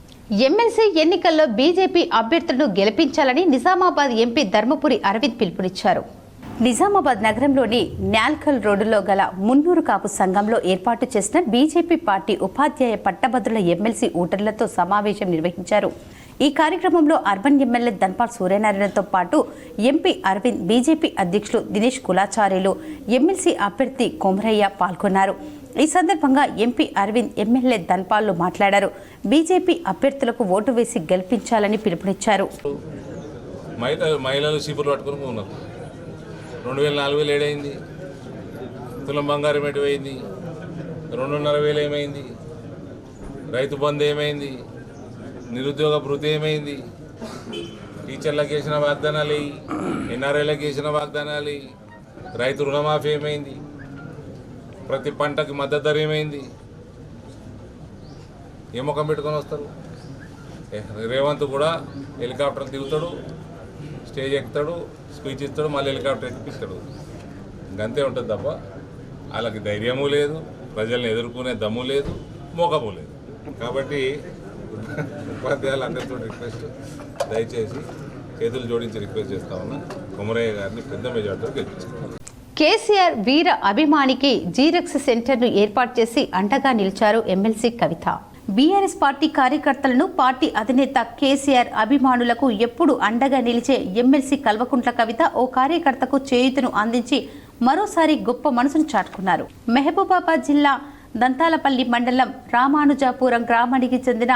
ఎమ్మెల్సీ ఎన్నికల్లో బీజేపీ అభ్యర్థులను గెలిపించాలని నిజామాబాద్ ఎంపీ ధర్మపురి అరవింద్ పిలుపునిచ్చారు. నిజామాబాద్ నగరంలోని న్యాల్కల్ రోడ్డులో గల మున్నూరు కాపు సంఘంలో ఏర్పాటు చేసిన బీజేపీ పార్టీ ఉపాధ్యాయ పట్టభద్రుల ఎమ్మెల్సీ ఓటర్లతో సమావేశం నిర్వహించారు. ఈ కార్యక్రమంలో అర్బన్ ఎమ్మెల్యే ధన్పాల్ సూర్యనారాయణతో పాటు ఎంపీ అరవింద్, బీజేపీ అధ్యక్షులు దినేష్ కులాచార్యులు, ఎమ్మెల్సీ అభ్యర్థి కొమరయ్య పాల్గొన్నారు. ఈ సందర్భంగా ఎంపీ అరవింద్, ఎమ్మెల్యే ధన్పాల్ మాట్లాడారు. బీజేపీ అభ్యర్థులకు ఓటు వేసి గెలిపించాలని పిలుపునిచ్చారు. మహిళలు సీపులు పట్టుకుని ఉన్నారు. 2000-4000 ఏడైంది, తులం బంగారం ఎటువైంది, 2,500 ఏమైంది, రైతు బంధు ఏమైంది, నిరుద్యోగ భృతి ఏమైంది, టీచర్లకు వేసిన వాగ్దానాలు, ఎన్ఆర్ఐలకు వేసిన వాగ్దానాలు, రైతు రుణమాఫీ ఏమైంది, ప్రతి పంటకి మద్దతు ధర ఏమైంది, ఏ ముఖం పెట్టుకొని వస్తారు? రేవంత్ కూడా హెలికాప్టర్ దిగుతాడు, స్టేజ్ ఎక్కుతాడు, స్పీచ్ ఇస్తాడు, మళ్ళీ హెలికాప్టర్ ఎక్కిస్తాడు. ఇంకంతే ఉంటుంది తప్ప వాళ్ళకి ధైర్యము లేదు, ప్రజల్ని ఎదుర్కొనే దమ్ము లేదు, మోకము లేదు. కాబట్టి ఉపాధ్యాయులు అందరితో రిక్వెస్ట్, దయచేసి చేతులు జోడించి రిక్వెస్ట్ చేస్తా ఉన్నా, కొమరయ్య గారిని పెద్ద మెజార్టీతో గెలిపించుకోవాలి. కేసీఆర్ వీర అభిమానికి జీరెక్స్ సెంటర్ను ఏర్పాటు చేసి అండగా నిలిచారు ఎమ్మెల్సీ కవిత. బీఆర్ఎస్ పార్టీ కార్యకర్తలను, పార్టీ అధినేత కేసీఆర్ అభిమానులకు ఎప్పుడు అండగా నిలిచే ఎమ్మెల్సీ కల్వకుంట్ల కవిత ఓ కార్యకర్తకు చేయూతను అందించి మరోసారి గొప్ప మనసును చాటుకున్నారు. మహబూబాబాద్ జిల్లా దంతాలపల్లి మండలం రామానుజాపురం గ్రామానికి చెందిన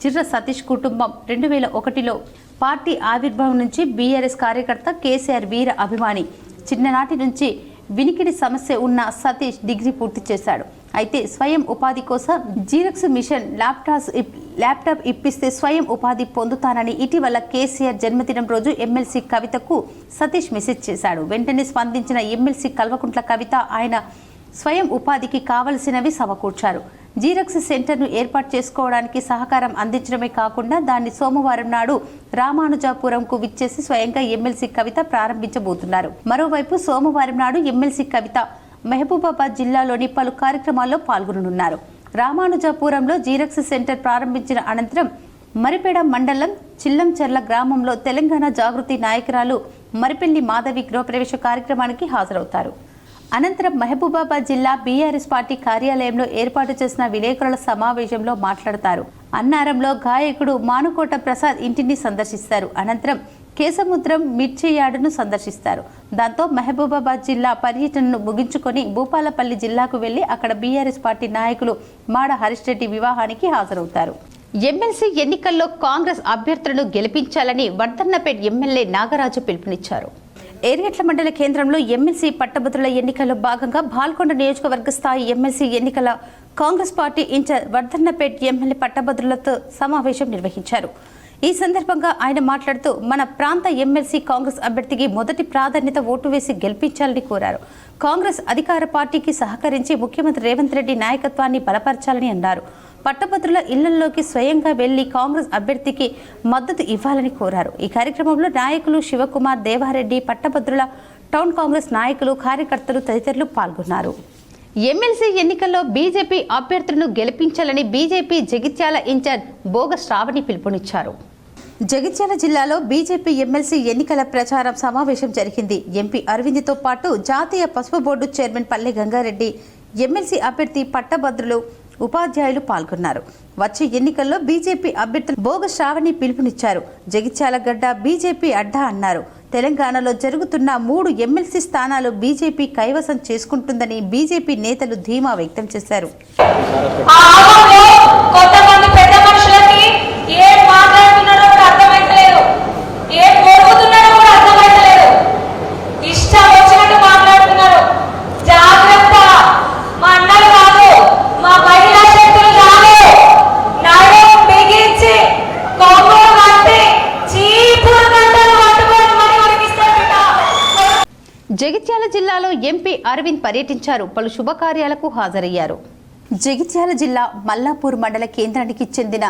జిర్ర సతీష్ కుటుంబం 2001లో పార్టీ ఆవిర్భావం నుంచి బీఆర్ఎస్ కార్యకర్త, కేసీఆర్ వీర అభిమాని. చిన్ననాటి నుంచి వినికిడి సమస్య ఉన్న సతీష్ డిగ్రీ పూర్తి చేశాడు. అయితే స్వయం ఉపాధి కోసం జీరెక్స్ మిషన్ ల్యాప్టాప్ ఇప్పిస్తే స్వయం ఉపాధి పొందుతానని ఇటీవల కేసీఆర్ జన్మదినం రోజు ఎమ్మెల్సీ కవితకు సతీష్ మెసేజ్ చేశాడు. వెంటనే స్పందించిన ఎమ్మెల్సీ కల్వకుంట్ల కవిత ఆయన స్వయం ఉపాధికి కావలసినవి సమకూర్చారు. జీరెక్స్ సెంటర్ను ఏర్పాటు చేసుకోవడానికి సహకారం అందించడమే కాకుండా దాన్ని సోమవారం నాడు రామానుజాపురంకు విచ్చేసి స్వయంగా ఎమ్మెల్సీ కవిత ప్రారంభించబోతున్నారు. మరోవైపు సోమవారం నాడు ఎమ్మెల్సీ కవిత మహబూబాబాద్ జిల్లాలోని పలు కార్యక్రమాల్లో పాల్గొననున్నారు. రామానుజాపురంలో జీరెక్స్ సెంటర్ ప్రారంభించిన అనంతరం మరిపేడ మండలం చిల్లంచెర్ల గ్రామంలో తెలంగాణ జాగృతి నాయకురాలు మరిపెల్లి మాధవి గృహప్రవేశ కార్యక్రమానికి హాజరవుతారు. అనంతరం మహబూబాబాద్ జిల్లా బీఆర్ఎస్ పార్టీ కార్యాలయంలో ఏర్పాటు చేసిన విలేకరుల సమావేశంలో మాట్లాడతారు. అన్నారంలో గాయకుడు మానుకోట ప్రసాద్ ఇంటిని సందర్శిస్తారు. అనంతరం కేసముద్రం మిర్చి యార్డును సందర్శిస్తారు. దాంతో మహబూబాబాద్ జిల్లా పర్యటనను ముగించుకొని భూపాలపల్లి జిల్లాకు వెళ్లి అక్కడ బీఆర్ఎస్ పార్టీ నాయకులు మాడ హరీష్ రెడ్డి వివాహానికి హాజరవుతారు. ఎమ్మెల్సీ ఎన్నికల్లో కాంగ్రెస్ అభ్యర్థులను గెలిపించాలని వర్ధన్నపేట్ ఎమ్మెల్యే నాగరాజు పిలుపునిచ్చారు. ఏర్గట్ల మండల కేంద్రంలో ఎమ్మెల్సీ పట్టభద్రుల ఎన్నికల్లో భాగంగా బాల్కొండ నియోజకవర్గ స్థాయి ఎమ్మెల్సీ ఎన్నికల Congress party incharge Wardhannapet MLA పట్టభద్రులతో సమావేశం నిర్వహించారు. ఈ సందర్భంగా ఆయన మాట్లాడుతూ మన ప్రాంత ఎమ్మెల్సీ కాంగ్రెస్ అభ్యర్థికి మొదటి ప్రాధాన్యత ఓటు వేసి గెలిపించాలని కోరారు. కాంగ్రెస్ అధికార పార్టీకి సహకరించి ముఖ్యమంత్రి రేవంత్ రెడ్డి నాయకత్వాన్ని బలపరచాలని అన్నారు. పట్టభద్రుల ఇళ్లలోకి స్వయంగా వెళ్లి కాంగ్రెస్ అభ్యర్థికి మద్దతు ఇవ్వాలని కోరారు. ఈ కార్యక్రమంలో నాయకులు శివకుమార్, దేవారెడ్డి, పట్టభద్రుల టౌన్ కాంగ్రెస్ నాయకులు, కార్యకర్తలు తదితరులు పాల్గొన్నారు. ఎమ్మెల్సీ ఎన్నికల్లో బీజేపీ అభ్యర్థులను గెలిపించాలని బీజేపీ జగిత్యాల ఇన్ఛార్జ్ బోగ శ్రావణి పిలుపునిచ్చారు. జగిత్యాల జిల్లాలో బీజేపీ ఎమ్మెల్సీ ఎన్నికల ప్రచారం సమావేశం జరిగింది. ఎంపీ అరవింద్తో పాటు జాతీయ పసుపు బోర్డు చైర్మన్ పల్లె గంగారెడ్డి, ఎమ్మెల్సీ అభ్యర్థి పట్టభద్రులు, ఉపాధ్యాయులు పాల్గొన్నారు. వచ్చే ఎన్నికల్లో బీజేపీ అభ్యర్థులు బోగ శ్రావణి పిలుపునిచ్చారు. జగిత్యాల గడ్డ బీజేపీ అడ్డా అన్నారు. తెలంగాణలో జరుగుతున్న 3 ఎమ్మెల్సీ స్థానాలు బీజేపీ కైవసం చేసుకుంటుందని బీజేపీ నేతలు ధీమా వ్యక్తం చేశారు. జగిత్యాల జిల్లాలో ఎంపీ అరవింద్ పర్యటించారు. పలు శుభకార్యాలకు హాజరయ్యారు. జగిత్యాల జిల్లా మల్లాపూర్ మండల కేంద్రానికి చెందిన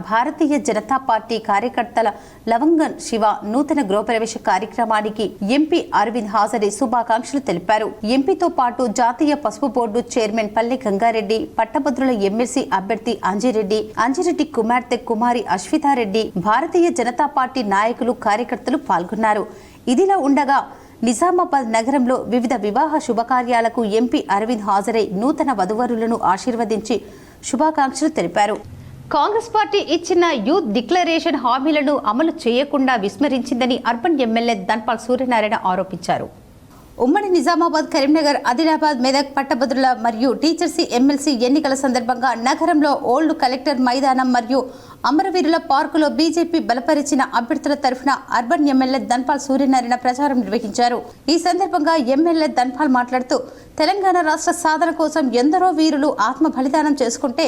భారతీయ జనతా పార్టీ కార్యకర్తల లవంగన్ శివ నూతన గృహప్రవేశ కార్యక్రమానికి ఎంపీ అరవింద్ హాజరై శుభాకాంక్షలు తెలిపారు. ఎంపీతో పాటు జాతీయ పసుపు బోర్డు చైర్మన్ పల్లె గంగారెడ్డి, పట్టభద్రుల ఎమ్మెల్సీ అభ్యర్థి అంజిరెడ్డి కుమార్తె కుమారి అశ్వితారెడ్డి, భారతీయ జనతా పార్టీ నాయకులు, కార్యకర్తలు పాల్గొన్నారు. ఇదిలా ఉండగా నిజామాబాద్ నగరంలో వివిధ వివాహ శుభకార్యాలకు ఎంపీ అరవింద్ హాజరై నూతన వధువరులను ఆశీర్వదించి శుభాకాంక్షలు తెలిపారు. కాంగ్రెస్ పార్టీ ఇచ్చిన యూత్ డిక్లరేషన్ హామీలను అమలు చేయకుండా విస్మరించిందని అర్బన్ ఎమ్మెల్యే ధన్పాల్ సూర్యనారాయణ ఆరోపించారు. ఉమ్మడి నిజామాబాద్, కరీంనగర్, ఆదిలాబాద్, మెదక్ పట్టభద్రుల మరియు టీచర్సీ ఎమ్మెల్సీ ఎన్నికల సందర్భంగా నగరంలో ఓల్డ్ కలెక్టర్ మైదానం మరియు అమరవీరుల పార్కులో బీజేపీ బలపరిచిన అభ్యర్థుల తరఫున అర్బన్ ఎమ్మెల్యే ధన్పాల్ సూర్యనారాయణ ప్రచారం నిర్వహించారు. ఈ సందర్భంగా ఎమ్మెల్యే ధన్పాల్ మాట్లాడుతూ తెలంగాణ రాష్ట్ర సాధన కోసం ఎందరో వీరులు ఆత్మ బలిదానం చేసుకుంటే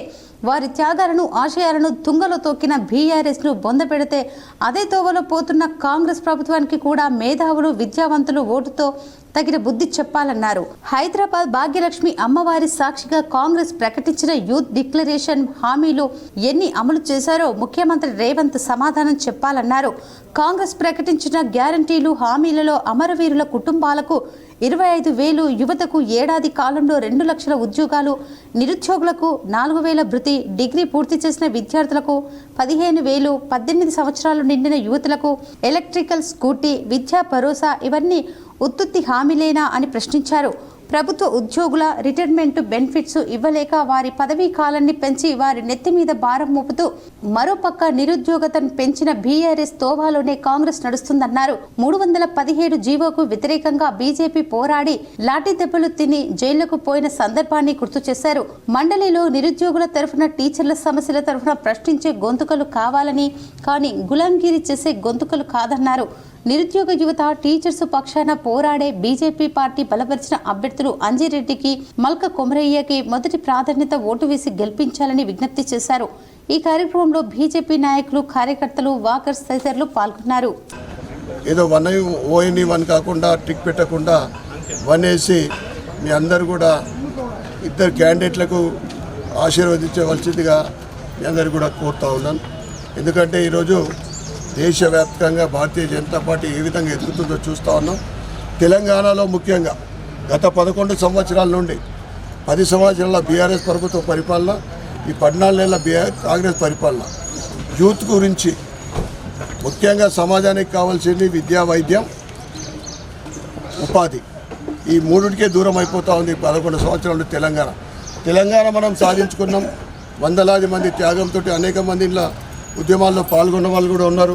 వారి త్యాగాలను, ఆశయాలను తుంగలో తొక్కిన బీఆర్ఎస్ ను బొందపెడితే అదే తోవలో పోతున్న కాంగ్రెస్ ప్రభుత్వానికి కూడా మేధావులు, విద్యావంతులు ఓటుతో తగిన బుద్ధి చెప్పాలన్నారు. హైదరాబాద్ భాగ్యలక్ష్మి అమ్మవారి సాక్షిగా కాంగ్రెస్ ప్రకటించిన యూత్ డిక్లరేషన్ హామీలు ఎన్ని అమలు చేశారో ముఖ్యమంత్రి రేవంత్ సమాధానం చెప్పాలన్నారు. కాంగ్రెస్ ప్రకటించిన గ్యారంటీలు, హామీలలో అమరవీరుల కుటుంబాలకు 25,000, యువతకు ఏడాది కాలంలో 2 లక్షల ఉద్యోగాలు, నిరుద్యోగులకు 4,000 భృతి, డిగ్రీ పూర్తి చేసిన విద్యార్థులకు 15,000, 18 సంవత్సరాలు నిండిన యువతులకు ఎలక్ట్రికల్ స్కూటీ, విద్యా భరోసా ఇవన్నీ ఉత్తుత్తి హామీలేనా అని ప్రశ్నించారు. ప్రభుత్వ ఉద్యోగుల రిటైర్మెంట్ బెనిఫిట్స్ ఇవ్వలేక వారి పదవీ కాలాన్ని పెంచి వారి నెత్తి మీద భారం మోపుతూ మరోపక్క నిరుద్యోగతను పెంచిన బీఆర్ఎస్ తోవాలోనే కాంగ్రెస్ నడుస్తుందన్నారు. 317 జీవోకు వ్యతిరేకంగా బీజేపీ పోరాడి లాఠీ దెబ్బలు తిని జైళ్లకు పోయిన సందర్భాన్ని గుర్తు చేశారు. మండలిలో నిరుద్యోగుల తరఫున, టీచర్ల సమస్యల తరఫున ప్రశ్నించే గొంతుకలు కావాలని, కానీ గులాంగిరి చేసే గొంతుకలు కాదన్నారు. నిరుద్యోగ యువత, టీచర్స్ పక్షాన పోరాడే బీజేపీ పార్టీ బలపరిచిన అభ్యర్థులు అంజిరెడ్డికి, మల్క కొమరయ్యకి మొదటి ప్రాధాన్యత ఓటు వేసి గెలిపించాలని విజ్ఞప్తి చేశారు. ఈ కార్యక్రమంలో బీజేపీ నాయకులు, కార్యకర్తలు, వాకర్స్ తదితరులు పాల్గొన్నారు. ఏదో 1 కాకుండా టిక్ పెట్టకుండా 1 వేసి మీ అందరు కూడా ఇద్దరు క్యాండిడేట్లకు ఆశీర్వదించవలసిందిగా మీ అందరు కూడా కోరుతా ఉన్నాను. ఎందుకంటే ఈరోజు దేశవ్యాప్తంగా భారతీయ జనతా పార్టీ ఏ విధంగా ఎదుగుతుందో చూస్తూ ఉన్నాం. తెలంగాణలో ముఖ్యంగా గత 11 సంవత్సరాల నుండి 10 సంవత్సరాల బీఆర్ఎస్ ప్రభుత్వ పరిపాలన, ఈ 14 నెలల కాంగ్రెస్ పరిపాలన యూత్ గురించి ముఖ్యంగా సమాజానికి కావాల్సింది విద్యా, వైద్యం, ఉపాధి, ఈ మూడింటికే దూరం అయిపోతూ ఉంది 11 సంవత్సరాలు తెలంగాణ మనం సాధించుకున్నాం. వందలాది మంది త్యాగంతో అనేక మంది ఇలా ఉద్యమాల్లో పాల్గొన్న వాళ్ళు కూడా ఉన్నారు.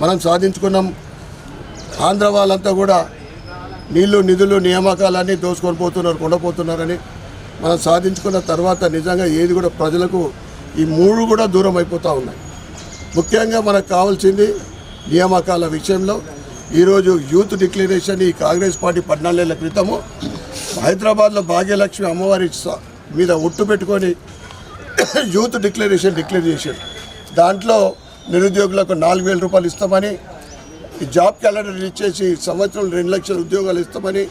మనం సాధించుకున్నాం. ఆంధ్ర వాళ్ళంతా కూడా నీళ్లు, నిధులు, నియామకాలన్నీ దోసుకొని పోతున్నారు, కొండపోతున్నారని మనం సాధించుకున్న తర్వాత నిజంగా ఏది కూడా ప్రజలకు ఈ 3 కూడా దూరం అయిపోతూ ఉన్నాయి. ముఖ్యంగా మనకు కావాల్సింది నియామకాల విషయంలో ఈరోజు యూత్ డిక్లరేషన్ ఈ కాంగ్రెస్ పార్టీ 14 ఏళ్ల క్రితము హైదరాబాద్లో భాగ్యలక్ష్మి అమ్మవారి మీద ఒట్టు పెట్టుకొని యూత్ డిక్లరేషన్ డిక్లేర్ చేశారు. దాంట్లో నిరుద్యోగులకు 4,000 రూపాయలు ఇస్తామని, జాబ్ క్యాలెండర్ రిలీజ్ చేసి సంవత్సరం 2 లక్షల ఉద్యోగాలు ఇస్తామని,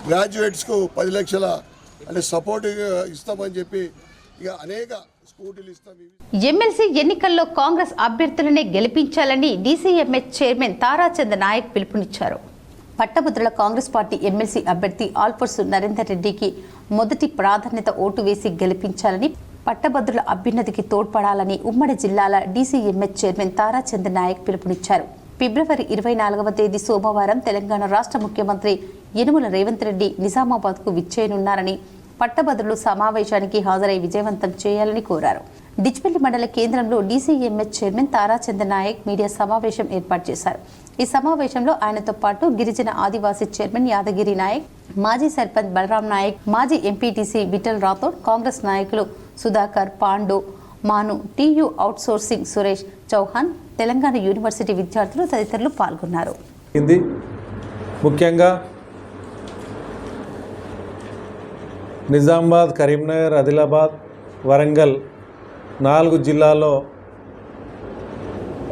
గ్రాడ్యుయేట్స్కు 10 లక్షల అంటే సపోర్ట్ ఇస్తామని చెప్పి ఇక అనేక స్కూటీలు ఇస్తాం. ఎమ్మెల్సీ ఎన్నికల్లో కాంగ్రెస్ అభ్యర్థులనే గెలిపించాలని డీసీఎంఎస్ చైర్మన్ తారాచంద్ నాయక్ పిలుపునిచ్చారు. పట్టభద్రుల కాంగ్రెస్ పార్టీ ఎమ్మెల్సీ అభ్యర్థి ఆల్ఫోర్స్ నరేందర్ రెడ్డికి మొదటి ప్రాధాన్యత ఓటు వేసి గెలిపించాలని, పట్టభద్రుల అభ్యున్నతికి తోడ్పడాలని ఉమ్మడి జిల్లాల డీసీఎంహెచ్ చైర్మన్ తారా చంద్ర నాయక్ పిలుపునిచ్చారు. ఫిబ్రవరి 24వ తేదీ సోమవారం తెలంగాణ రాష్ట్ర ముఖ్యమంత్రి యనుమల రేవంత్ రెడ్డి నిజామాబాద్కు విచ్చేయనున్నారని, పట్టభద్రులు సమావేశానికి హాజరై విజయవంతం చేయాలని కోరారు. డిచ్పల్లి మండల కేంద్రంలో డీసీఎంహెచ్ చైర్మన్ తారా చంద్ర నాయక్ మీడియా సమావేశం ఏర్పాటు చేశారు. ఈ సమావేశంలో ఆయనతో పాటు గిరిజన ఆదివాసీ చైర్మన్ యాదగిరి నాయక్, మాజీ సర్పంచ్ బలరాం నాయక్, మాజీ ఎంపీటీసీ విఠల్ రాథోడ్, కాంగ్రెస్ నాయకులు Sudhakar, Pandu, Manu, TU outsourcing Suresh Chauhan, Telangana University విద్యార్థులు తదితరులు పాల్గొన్నారు. ముఖ్యంగా నిజామాబాద్, కరీంనగర్, ఆదిలాబాద్, వరంగల్ 4 జిల్లాల్లో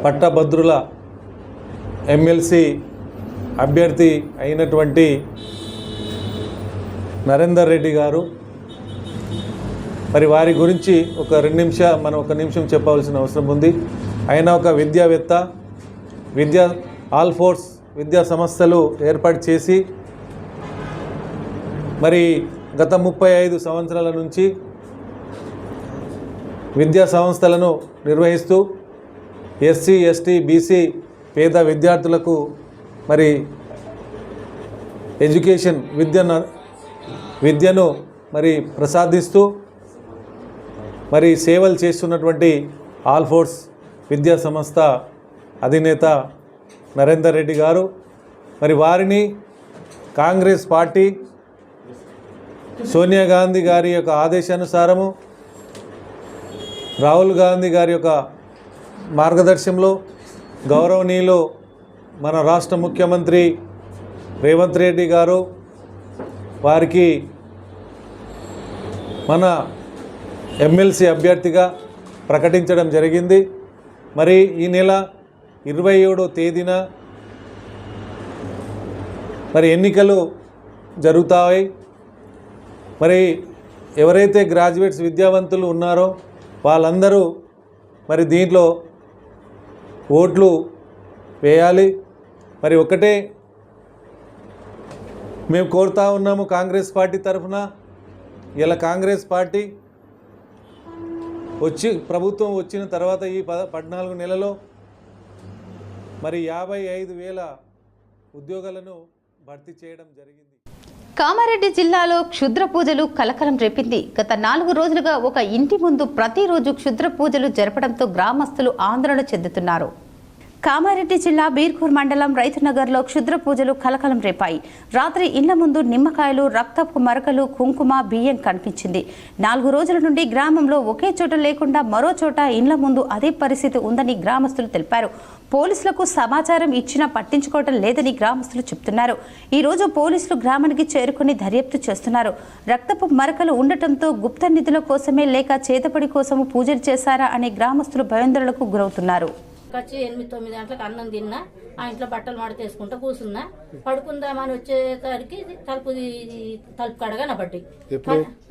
పట్టభద్రుల ఎమ్మెల్సీ అభ్యర్థి అయినటువంటి నరేందర్ రెడ్డి గారు, మరి వారి గురించి ఒక నిమిషం చెప్పవలసిన అవసరం ఉంది. ఆయన ఒక విద్యావేత్త, ఆల్ఫోర్స్ విద్యా సంస్థలు ఏర్పాటు చేసి మరి గత 35 సంవత్సరాల నుంచి విద్యా సంస్థలను నిర్వహిస్తూ ఎస్సీ, ఎస్టీ, బీసీ పేద విద్యార్థులకు మరి ఎడ్యుకేషన్ విద్యను మరి ప్రసాదిస్తూ మరి సేవలు చేస్తున్నటువంటి ఆల్ఫోర్స్ విద్యా సంస్థ అధినేత నరేందర్ రెడ్డి గారు, మరి వారిని కాంగ్రెస్ పార్టీ సోనియా గాంధీ గారి యొక్క ఆదేశానుసారము, రాహుల్ గాంధీ గారి యొక్క మార్గదర్శనంలో గౌరవనీయులు మన రాష్ట్ర ముఖ్యమంత్రి రేవంత్ రెడ్డి గారు వారికి మన ఎమ్మెల్సీ అభ్యర్థిగా ప్రకటించడం జరిగింది. మరి ఈ నెల 27వ తేదీన మరి ఎన్నికలు జరుగుతాయి. మరి ఎవరైతే గ్రాడ్యుయేట్స్ విద్యావంతులు ఉన్నారో వాళ్ళందరూ మరి దీంట్లో ఓట్లు వేయాలి. మరి ఒకటే మేము కోరుతా ఉన్నాము కాంగ్రెస్ పార్టీ తరఫున. ఇలా కాంగ్రెస్ పార్టీ ప్రభుత్వం వచ్చిన తర్వాత ఈ 14 నెలలో మరి 55,000 ఉద్యోగాలను భర్తీ చేయడం జరిగింది. కామారెడ్డి జిల్లాలో క్షుద్ర పూజలు కలకలం రేపింది. గత 4 రోజులుగా ఒక ఇంటి ముందు ప్రతిరోజు క్షుద్ర పూజలు జరపడంతో గ్రామస్తులు ఆందోళన చెందుతున్నారు. కామారెడ్డి జిల్లా బీర్కూర్ మండలం రైతునగర్లో క్షుద్ర పూజలు కలకలం రేపాయి. రాత్రి ఇళ్ల ముందు నిమ్మకాయలు, రక్తపు మరకలు, కుంకుమ, బియ్యం కనిపించింది. 4 రోజుల నుండి గ్రామంలో ఒకే చోట లేకుండా మరో చోట ఇండ్ల ముందు అదే పరిస్థితి ఉందని గ్రామస్తులు తెలిపారు. పోలీసులకు సమాచారం ఇచ్చినా పట్టించుకోవడం లేదని గ్రామస్తులు చెప్తున్నారు. ఈ రోజు పోలీసులు గ్రామానికి చేరుకుని దర్యాప్తు చేస్తున్నారు. రక్తపు మరకలు ఉండటంతో గుప్త నిధుల కోసమే లేక చేతపడి కోసము పూజలు చేశారా అనే గ్రామస్తులు భయాందోళనకు గురవుతున్నారు. వచ్చి 8-9 గంటలకు అన్నం తిన్నా, ఆ ఇంట్లో బట్టలు మడతేసుకుంటూ కూర్చున్నా. పడుకుందామని వచ్చేసరికి తలుపు కాడ కనబడ్డాయి.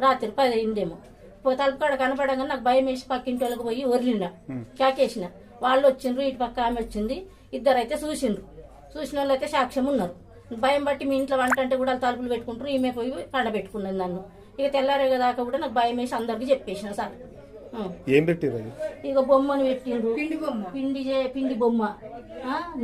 రాత్రి 10 అయిందేమో. తలుపు కాడ కనపడంగా నాకు భయం వేసి పక్కింటి వాళ్ళకి పోయి ఒరిలినా, కేకేసిన. వాళ్ళు వచ్చిండ్రు, ఇటు పక్క ఆమె వచ్చింది. 2 అయితే చూసిండ్రు. చూసిన వాళ్ళు అయితే సాక్ష్యం ఉన్నారు. భయం బట్టి మీ ఇంట్లో వంట అంటే కూడా తలుపులు పెట్టుకుంటారు. ఈమె పోయి పండబెట్టుకున్నది నన్ను. ఇక తెల్లారేగా దాకా కూడా నాకు భయం వేసి అందరికి చెప్పేసిన. సార్ ఏం పెట్టిరు? ఇక బొమ్మను పెట్టిండ్రు, పిండి బొమ్మ,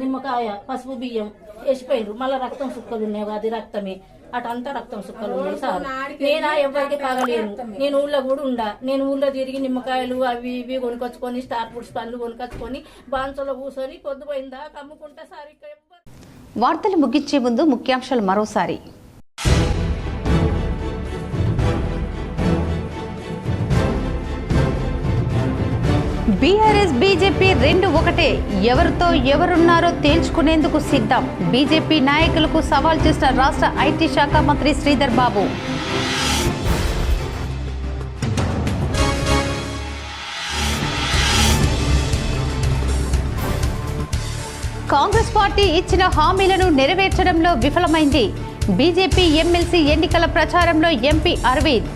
నిమ్మకాయ, పసుపు, బియ్యం వేసిపోయిండ్రు. మళ్ళీ రక్తం సుక్కలు ఉన్నాయి, అది రక్తమే, అటంతా రక్తం సుక్కలు ఉన్నాయి. సార్ నేనా ఎవరికి కాగలేను. నేను ఊళ్ళో కూడా ఉండా. నేను ఊళ్ళో తిరిగి నిమ్మకాయలు అవి ఇవి కొనుకొచ్చుకొని, స్టార్ ఫుడ్స్ పండ్లు కొనుకొచ్చుకొని బాన్సలో కూర్చొని పొద్దుపోయిందా కమ్ముకుంటా. సార్ ఇక్కడ వార్తలు ముగించే ముందు ముఖ్యాంశాలు మరోసారి. బీఆర్ఎస్ బీజేపీ 2 ఒకటే, ఎవరితో ఎవరున్నారో తేల్చుకునేందుకు సిద్ధం. బీజేపీ నాయకులకు సవాల్ చేసిన రాష్ట్ర ఐటీ శాఖ మంత్రి శ్రీధర్ బాబు. కాంగ్రెస్ పార్టీ ఇచ్చిన హామీలను నెరవేర్చడంలో విఫలమైంది. బీజేపీ ఎమ్మెల్సీ ఎన్నికల ప్రచారంలో ఎంపీ అరవింద్.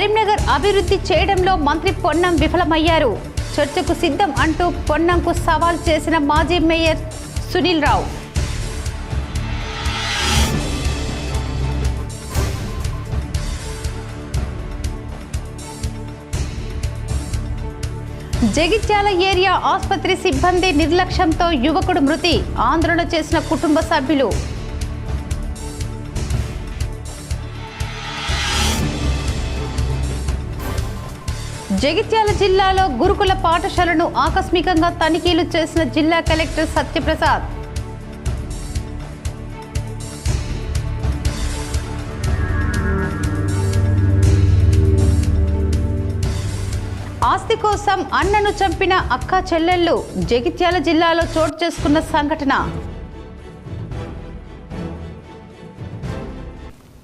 కరీంనగర్ అభివృద్ధి చేయడంలో మంత్రి పొన్నం విఫలమయ్యారు. చర్చకు సిద్ధం అంటూ పొన్నంకు సవాల్ చేసిన మాజీ మేయర్ సునీల్ రావు. జగిత్యాల ఏరియా ఆసుపత్రి సిబ్బంది నిర్లక్ష్యంతో యువకుడు మృతి. ఆందోళన చేసిన కుటుంబ సభ్యులు. జగిత్యాల జిల్లాలో గురుకుల పాఠశాలను ఆకస్మికంగా తనిఖీలు చేసిన జిల్లా కలెక్టర్ సత్యప్రసాద్. ఆస్తి కోసం అన్నను చంపిన అక్క చెల్లెళ్ళు. జగిత్యాల జిల్లాలో చోటు చేసుకున్న సంఘటన.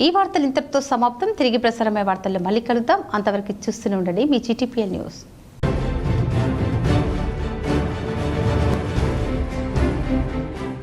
ఈ వార్తలు ఇంతటితో సమాప్తం. తిరిగి ప్రసారమయ్యే వార్తల్లో మళ్ళీ కలుద్దాం. అంతవరకు చూస్తూనే ఉండండి మీ GTPL న్యూస్.